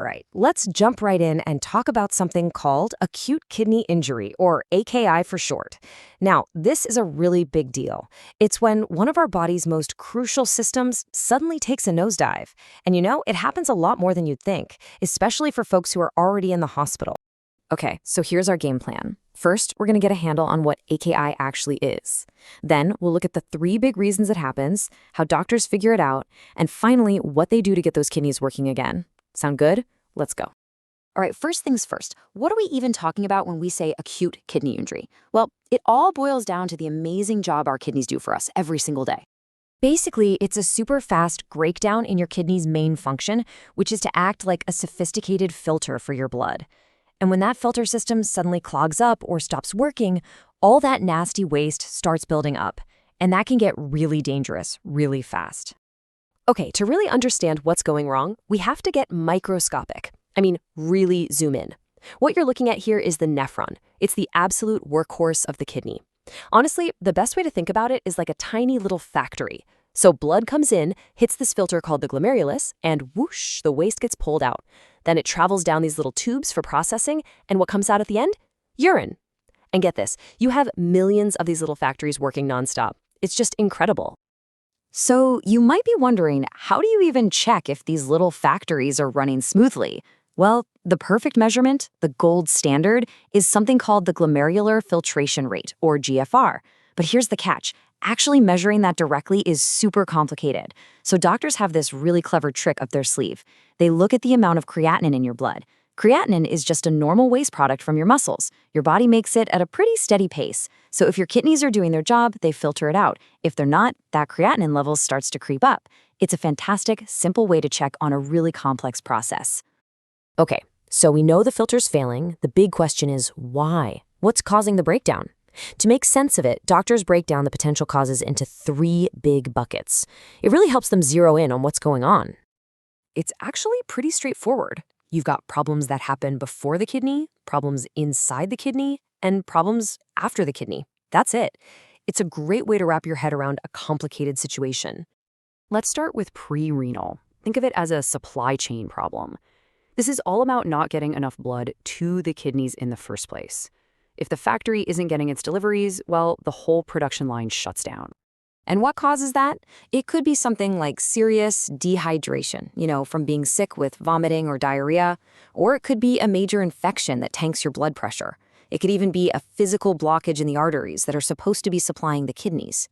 All right, let's jump right in and talk about something called acute kidney injury, or AKI for short. Now, this is a really big deal. It's when one of our body's most crucial systems suddenly takes a nosedive. And it happens a lot more than you'd think, especially for folks who are already in the hospital. Okay, so here's our game plan. First, we're going to get a handle on what AKI actually is. Then, we'll look at the 3 big reasons it happens, how doctors figure it out, and finally, what they do to get those kidneys working again. Sound good? Let's go. All right, first things first, what are we even talking about when we say acute kidney injury? Well, it all boils down to the amazing job our kidneys do for us every single day. Basically, it's a super fast breakdown in your kidney's main function, which is to act like a sophisticated filter for your blood. And when that filter system suddenly clogs up or stops working, all that nasty waste starts building up. And that can get really dangerous really fast. Okay, to really understand what's going wrong, we have to get microscopic. Really zoom in. What you're looking at here is the nephron. It's the absolute workhorse of the kidney. Honestly, the best way to think about it is like a tiny little factory. So blood comes in, hits this filter called the glomerulus, and whoosh, the waste gets pulled out. Then it travels down these little tubes for processing, and what comes out at the end? Urine. And get this, you have millions of these little factories working nonstop. It's just incredible. So you might be wondering, how do you even check if these little factories are running smoothly? Well, the perfect measurement, the gold standard, is something called the glomerular filtration rate, or GFR. But here's the catch. Actually measuring that directly is super complicated. So doctors have this really clever trick up their sleeve. They look at the amount of creatinine in your blood. Creatinine is just a normal waste product from your muscles. Your body makes it at a pretty steady pace. So if your kidneys are doing their job, they filter it out. If they're not, that creatinine level starts to creep up. It's a fantastic, simple way to check on a really complex process. Okay, so we know the filter's failing. The big question is why? What's causing the breakdown? To make sense of it, doctors break down the potential causes into 3 big buckets. It really helps them zero in on what's going on. It's actually pretty straightforward. You've got problems that happen before the kidney, problems inside the kidney, and problems after the kidney. That's it. It's a great way to wrap your head around a complicated situation. Let's start with prerenal. Think of it as a supply chain problem. This is all about not getting enough blood to the kidneys in the first place. If the factory isn't getting its deliveries, well, the whole production line shuts down. And what causes that? It could be something like serious dehydration, from being sick with vomiting or diarrhea, or it could be a major infection that tanks your blood pressure. It could even be a physical blockage in the arteries that are supposed to be supplying the kidneys.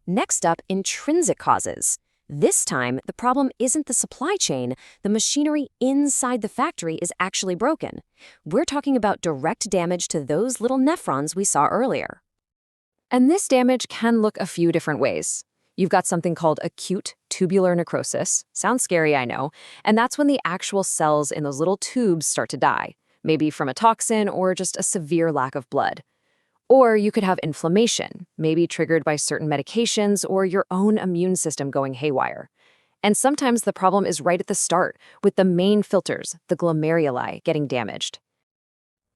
Next up, intrinsic causes. This time, the problem isn't the supply chain. The machinery inside the factory is actually broken. We're talking about direct damage to those little nephrons we saw earlier. And this damage can look a few different ways. You've got something called acute tubular necrosis. Sounds scary, I know. And that's when the actual cells in those little tubes start to die, maybe from a toxin or just a severe lack of blood. Or you could have inflammation, maybe triggered by certain medications or your own immune system going haywire. And sometimes the problem is right at the start, with the main filters, the glomeruli, getting damaged.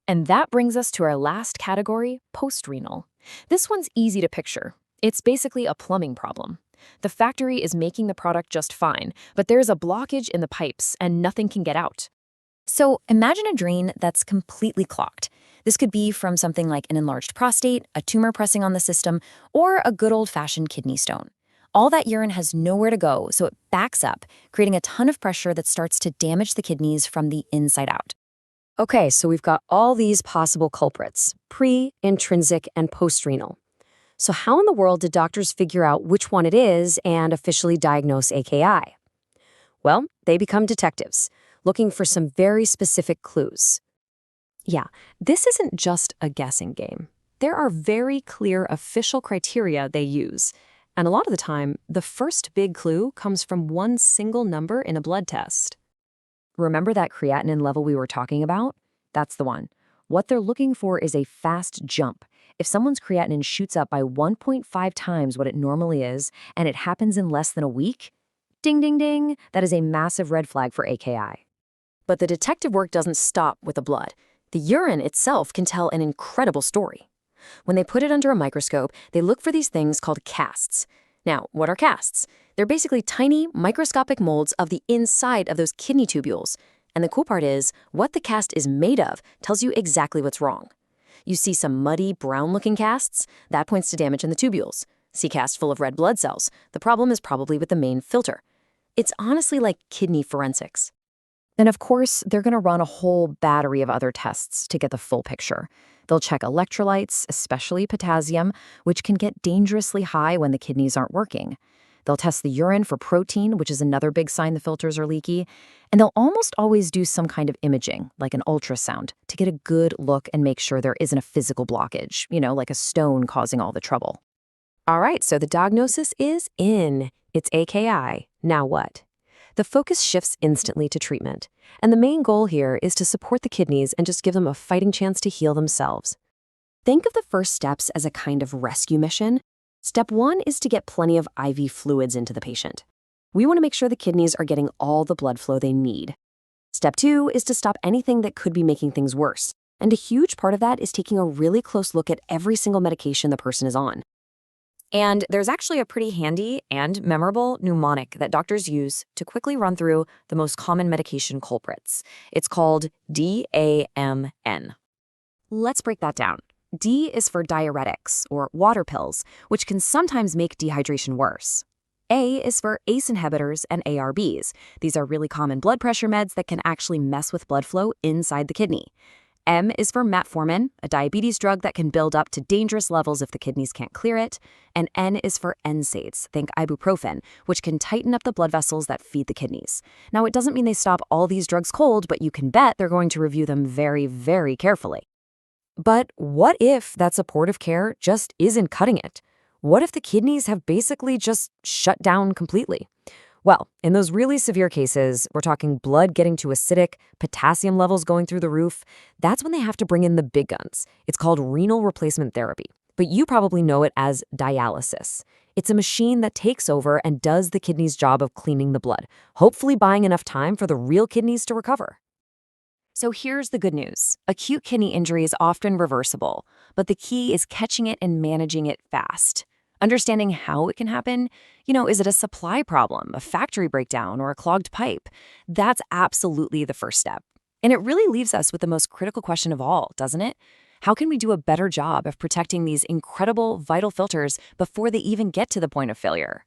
And that brings us to our last category, postrenal. This one's easy to picture. It's basically a plumbing problem. The factory is making the product just fine, but there's a blockage in the pipes and nothing can get out. So imagine a drain that's completely clogged. This could be from something like an enlarged prostate, a tumor pressing on the system, or a good old-fashioned kidney stone. All that urine has nowhere to go, so it backs up, creating a ton of pressure that starts to damage the kidneys from the inside out. Okay, so we've got all these possible culprits, pre, intrinsic, and postrenal. So how in the world did doctors figure out which one it is and officially diagnose AKI? Well, they become detectives, looking for some very specific clues. Yeah, this isn't just a guessing game. There are very clear official criteria they use. And a lot of the time, the first big clue comes from one single number in a blood test. Remember that creatinine level we were talking about? That's the one. What they're looking for is a fast jump. If someone's creatinine shoots up by 1.5 times what it normally is, and it happens in less than a week, ding, ding, ding, that is a massive red flag for AKI. But the detective work doesn't stop with the blood. The urine itself can tell an incredible story. When they put it under a microscope, they look for these things called casts. Now, what are casts? They're basically tiny, microscopic molds of the inside of those kidney tubules. And the cool part is, what the cast is made of tells you exactly what's wrong. You see some muddy, brown-looking casts? That points to damage in the tubules. See casts full of red blood cells. The problem is probably with the main filter. It's honestly like kidney forensics. And of course, they're going to run a whole battery of other tests to get the full picture. They'll check electrolytes, especially potassium, which can get dangerously high when the kidneys aren't working. They'll test the urine for protein, which is another big sign the filters are leaky. And they'll almost always do some kind of imaging, like an ultrasound, to get a good look and make sure there isn't a physical blockage, like a stone causing all the trouble. All right, so the diagnosis is in. It's AKI. Now what? The focus shifts instantly to treatment. And the main goal here is to support the kidneys and just give them a fighting chance to heal themselves. Think of the first steps as a kind of rescue mission. Step 1 is to get plenty of IV fluids into the patient. We want to make sure the kidneys are getting all the blood flow they need. Step 2 is to stop anything that could be making things worse. And a huge part of that is taking a really close look at every single medication the person is on. And there's actually a pretty handy and memorable mnemonic that doctors use to quickly run through the most common medication culprits. It's called DAMN. Let's break that down. D is for diuretics, or water pills, which can sometimes make dehydration worse. A is for ACE inhibitors and ARBs. These are really common blood pressure meds that can actually mess with blood flow inside the kidney. M is for metformin, a diabetes drug that can build up to dangerous levels if the kidneys can't clear it. And N is for NSAIDs, think ibuprofen, which can tighten up the blood vessels that feed the kidneys. Now, it doesn't mean they stop all these drugs cold, but you can bet they're going to review them very, very carefully. But what if that supportive care just isn't cutting it? What if the kidneys have basically just shut down completely? Well, in those really severe cases, we're talking blood getting too acidic, potassium levels going through the roof. That's when they have to bring in the big guns. It's called renal replacement therapy, but you probably know it as dialysis. It's a machine that takes over and does the kidney's job of cleaning the blood, hopefully buying enough time for the real kidneys to recover. So here's the good news. Acute kidney injury is often reversible, but the key is catching it and managing it fast. Understanding how it can happen, is it a supply problem, a factory breakdown, or a clogged pipe? That's absolutely the first step. And it really leaves us with the most critical question of all, doesn't it? How can we do a better job of protecting these incredible, vital filters before they even get to the point of failure?